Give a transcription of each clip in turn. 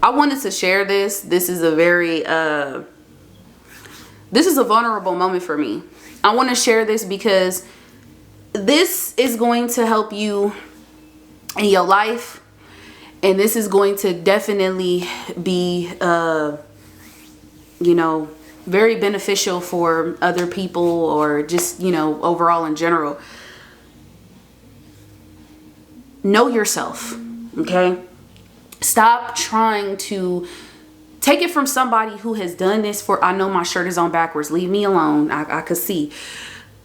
I wanted to share this. This is a very, this is a vulnerable moment for me. I want to share this because this is going to help you in your life. And this is going to definitely be, you know, very beneficial for other people or just, you know, overall in general. Know yourself, okay? Stop trying to take it from somebody who has done this for, I know my shirt is on backwards. Leave me alone. I could see.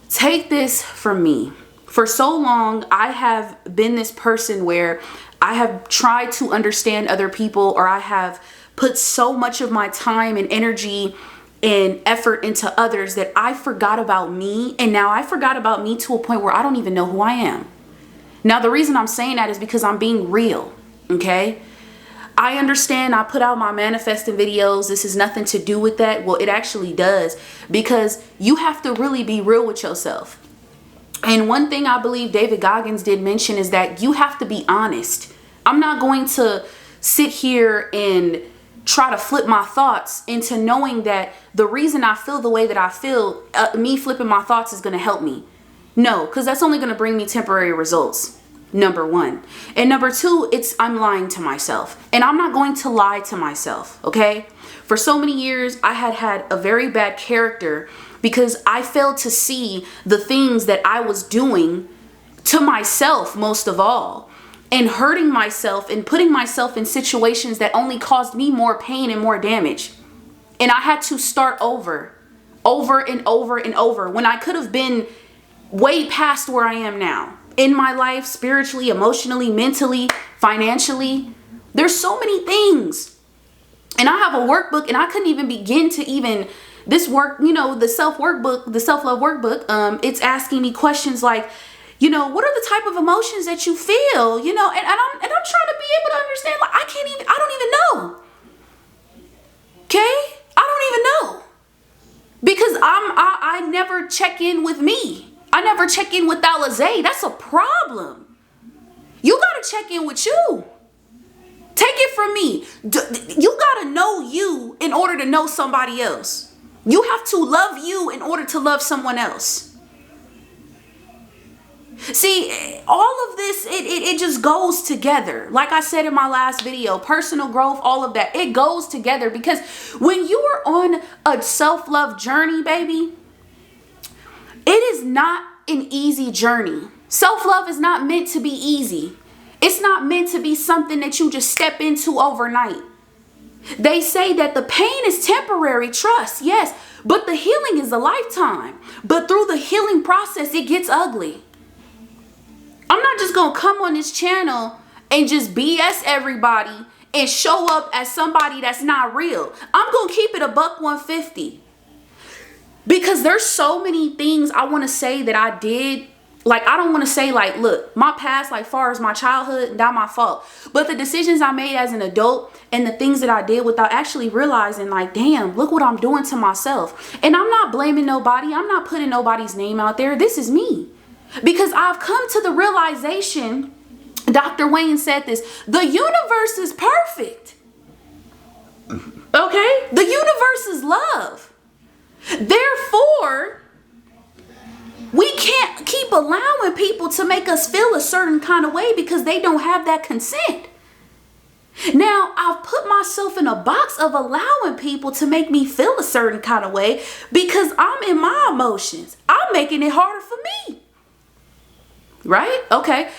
Take this from me. For so long, I have been this person where I have tried to understand other people, or I have put so much of my time and energy and effort into others that I forgot about me. And now I forgot about me to a point where I don't even know who I am. Now, the reason I'm saying that is because I'm being real, okay? I understand I put out my manifesting videos. This has nothing to do with that. Well, it actually does, because you have to really be real with yourself. And one thing I believe David Goggins did mention is that you have to be honest. I'm not going to sit here and try to flip my thoughts into knowing that the reason I feel the way that I feel, me flipping my thoughts is going to help me. No, because that's only going to bring me temporary results. Number one. And number two, I'm lying to myself. And I'm not going to lie to myself, okay? For so many years, I had a very bad character because I failed to see the things that I was doing to myself, most of all, and hurting myself and putting myself in situations that only caused me more pain and more damage. And I had to start over and over and over when I could have been way past where I am now. In my life, spiritually, emotionally, mentally, financially. There's so many things. And I have a workbook, and I couldn't even begin to even this work, you know, the self-love workbook. It's asking me questions like, you know, what are the type of emotions that you feel? You know, and I'm trying to be able to understand, like, I don't even know. Okay? I don't even know. Because I never check in with me. I never check in with Zae. That's a problem. You got to check in with you. Take it from me. You got to know you in order to know somebody else. You have to love you in order to love someone else. See, all of this, it just goes together. Like I said in my last video, personal growth, all of that, it goes together, because when you are on a self-love journey, baby, it is not an easy journey. Self-love is not meant to be easy. It's not meant to be something that you just step into overnight. They say that the pain is temporary, trust, yes, but the healing is a lifetime. But through the healing process, it gets ugly. I'm not just going to come on this channel and just BS everybody and show up as somebody that's not real. I'm going to keep it $150. Because there's so many things I want to say that I did. Like, I don't want to say, like, look, my past, like, far as my childhood, not my fault. But the decisions I made as an adult and the things that I did without actually realizing, like, damn, look what I'm doing to myself. And I'm not blaming nobody. I'm not putting nobody's name out there. This is me. Because I've come to the realization, Dr. Wayne said this, the universe is perfect. Okay? The universe is love. Therefore, we can't keep allowing people to make us feel a certain kind of way because they don't have that consent. Now, I've put myself in a box of allowing people to make me feel a certain kind of way because I'm in my emotions. I'm making it harder for me. Right? Okay.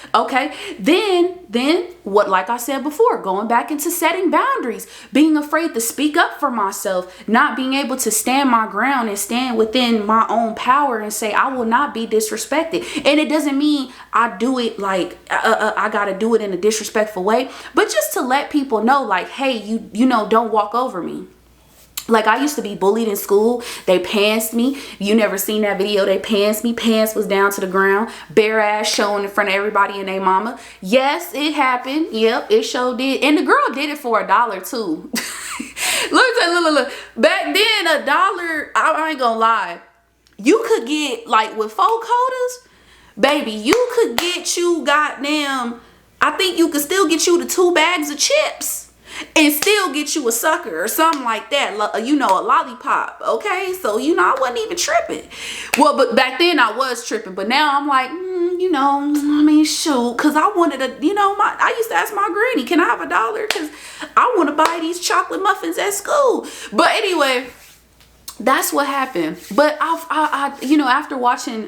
Then what, like I said before, going back into setting boundaries, being afraid to speak up for myself, not being able to stand my ground and stand within my own power and say, I will not be disrespected. And it doesn't mean I do it like, I got to do it in a disrespectful way, but just to let people know, like, hey, you know, don't walk over me. Like, I used to be bullied in school. They pantsed me. You never seen that video. They pantsed me. Pants was down to the ground. Bare ass showing in front of everybody and their mama. Yes, it happened. Yep, it sure did. And the girl did it for $1 too. Look. Back then, $1, I ain't gonna lie. You could get, like, with 4 quarters, baby, you could get you goddamn, I think you could still get you the 2 bags of chips and still get you a sucker or something like that, you know, a lollipop. Okay, so you know, I wasn't even tripping. Well, but back then I was tripping, but now I'm like, you know, I mean, shoot, because I wanted a, you know, I used to ask my granny, can I have $1? Because I want to buy these chocolate muffins at school. But anyway, that's what happened. But I you know, after watching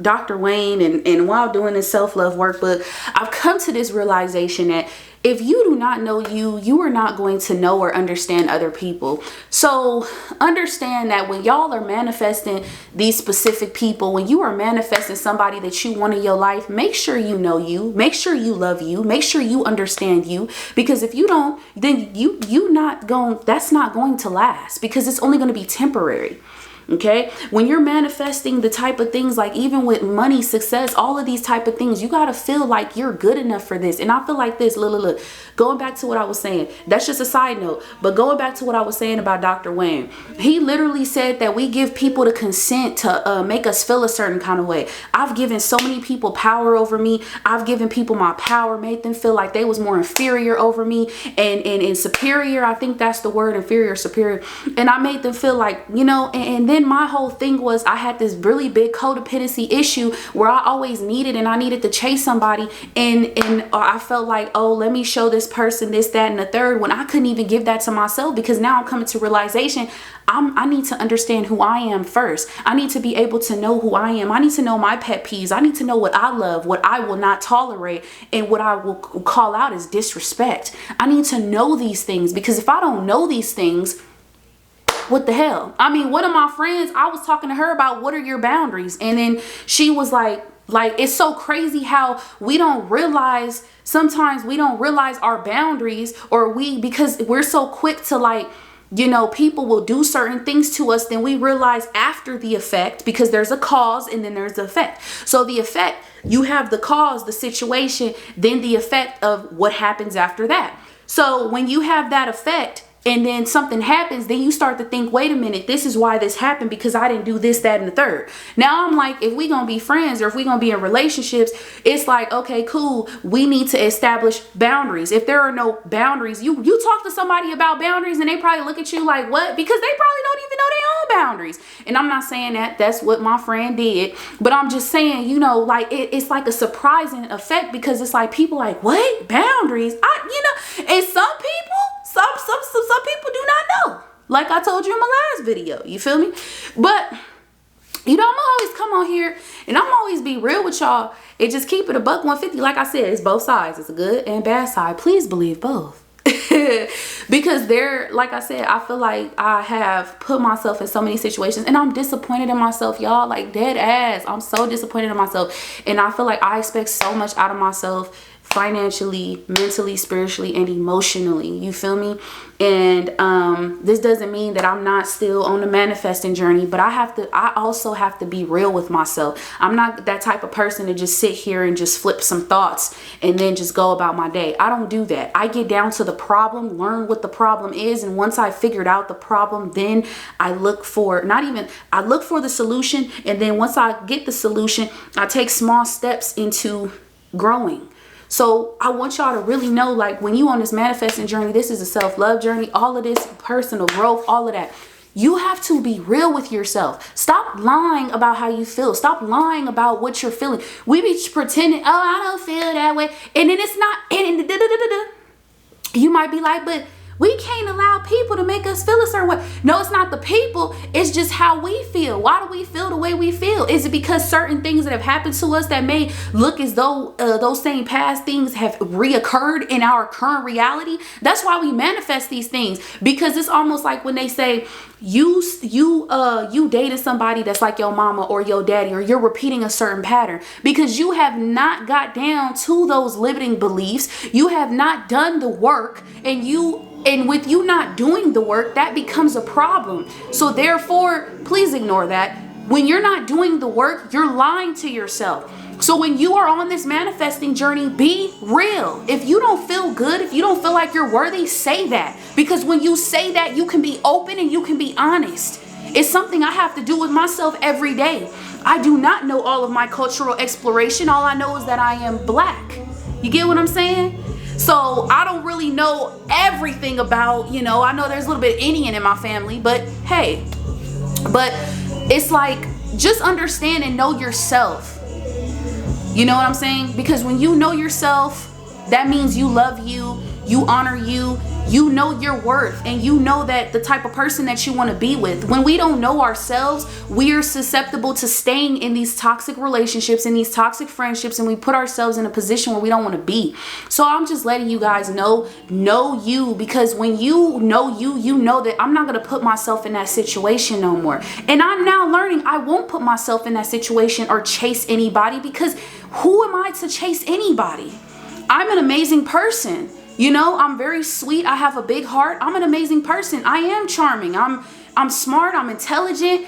Dr. Wayne and while doing this self-love workbook, I've come to this realization that if you do not know you, you are not going to know or understand other people. So understand that when y'all are manifesting these specific people, when you are manifesting somebody that you want in your life, make sure you know you, make sure you love you, make sure you understand you. Because if you don't, then that's not going to last, because it's only going to be temporary. Okay, when you're manifesting the type of things, like even with money, success, all of these type of things, you got to feel like you're good enough for this. And I feel like this, look, going back to what I was saying, that's just a side note, but going back to what I was saying about Dr. Wayne, he literally said that we give people the consent to make us feel a certain kind of way. I've given so many people power over me. I've given people my power, made them feel like they was more inferior over me and superior. I think that's the word, inferior, superior. And I made them feel like, you know, and then my whole thing was I had this really big codependency issue where I always needed to chase somebody, and I felt like, oh, let me show this person this, that, and the third, when I couldn't even give that to myself. Because now I'm coming to realization, I need to understand who I am first. I need to be able to know who I am. I need to know my pet peeves. I need to know what I love, what I will not tolerate, and what I will call out as disrespect. I need to know these things, because if I don't know these things, what the hell? I mean, one of my friends, I was talking to her about what are your boundaries, and then she was like it's so crazy how we don't realize, sometimes we don't realize our boundaries, or because we're so quick to, like, you know, people will do certain things to us, then we realize after the effect, because there's a cause and then there's the effect. So the effect, you have the cause, the situation, then the effect of what happens after that. So when you have that effect, and then something happens, then you start to think, wait a minute, this is why this happened, because I didn't do this, that, and the third. Now I'm like, if we gonna be friends, or if we gonna be in relationships, it's like, okay, cool, we need to establish boundaries. If there are no boundaries, you talk to somebody about boundaries and they probably look at you like, what? Because they probably don't even know their own boundaries. And I'm not saying that that's what my friend did, but I'm just saying, you know, like it's like a surprising effect, because it's like people like, what? Boundaries? And some people do not know. Like I told you in my last video, you feel me? But you know, I'm always come on here and I'm always be real with y'all and just keep it a $150. Like I said, it's both sides. It's a good and bad side. Please believe both. Because like I said, I feel like I have put myself in so many situations, and I'm disappointed in myself, y'all, like dead ass. I'm so disappointed in myself, and I feel like I expect so much out of myself, financially, mentally, spiritually, and emotionally. You feel me? And this doesn't mean that I'm not still on the manifesting journey, but I also have to be real with myself. I'm not that type of person to just sit here and just flip some thoughts and then just go about my day. I don't do that. I get down to the problem, learn what the problem is, and once I figured out the problem, then I look for the solution, and then once I get the solution, I take small steps into growing. So I want y'all to really know, like, when you on this manifesting journey, this is a self-love journey, all of this personal growth, all of that. You have to be real with yourself. Stop lying about how you feel. Stop lying about what you're feeling. We be pretending, oh, I don't feel that way. And then it's not, you might be like, but we can't allow people to make us feel a certain way. No, it's not the people. It's just how we feel. Why do we feel the way we feel? Is it because certain things that have happened to us that may look as though those same past things have reoccurred in our current reality? That's why we manifest these things, because it's almost like when they say you dated somebody that's like your mama or your daddy, or you're repeating a certain pattern because you have not got down to those limiting beliefs. You have not done the work, and with you not doing the work, that becomes a problem. So therefore, please ignore that. When you're not doing the work, you're lying to yourself. So when you are on this manifesting journey, be real. If you don't feel good, if you don't feel like you're worthy, say that. Because when you say that, you can be open and you can be honest. It's something I have to do with myself every day. I do not know all of my cultural exploration. All I know is that I am Black. You get what I'm saying? So I don't really know everything about, you know, I know there's a little bit of Indian in my family, but hey, but it's like, just understand and know yourself. You know what I'm saying? Because when you know yourself, that means you love you, you honor you, you know your worth, and you know that the type of person that you want to be with. When we don't know ourselves, we are susceptible to staying in these toxic relationships, in these toxic friendships, and we put ourselves in a position where we don't want to be. So I'm just letting you guys know you, because when you know you know that I'm not going to put myself in that situation no more. And I'm now learning I won't put myself in that situation or chase anybody, because who am I to chase anybody? I'm an amazing person. You know, I'm very sweet. I have a big heart. I'm an amazing person. I am charming. I'm smart. I'm intelligent.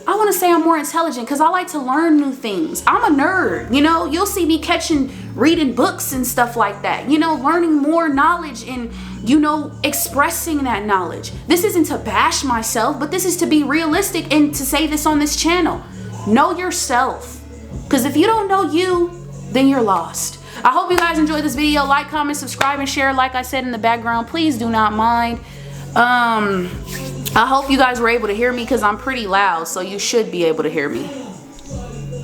I want to say I'm more intelligent because I like to learn new things. I'm a nerd. You know, you'll see me reading books and stuff like that. You know, learning more knowledge and, you know, expressing that knowledge. This isn't to bash myself, but this is to be realistic and to say this on this channel. Know yourself. Because if you don't know you, then you're lost. I hope you guys enjoyed this video. Like, comment, subscribe, and share. Like I said in the background, please do not mind. I hope you guys were able to hear me because I'm pretty loud, so you should be able to hear me.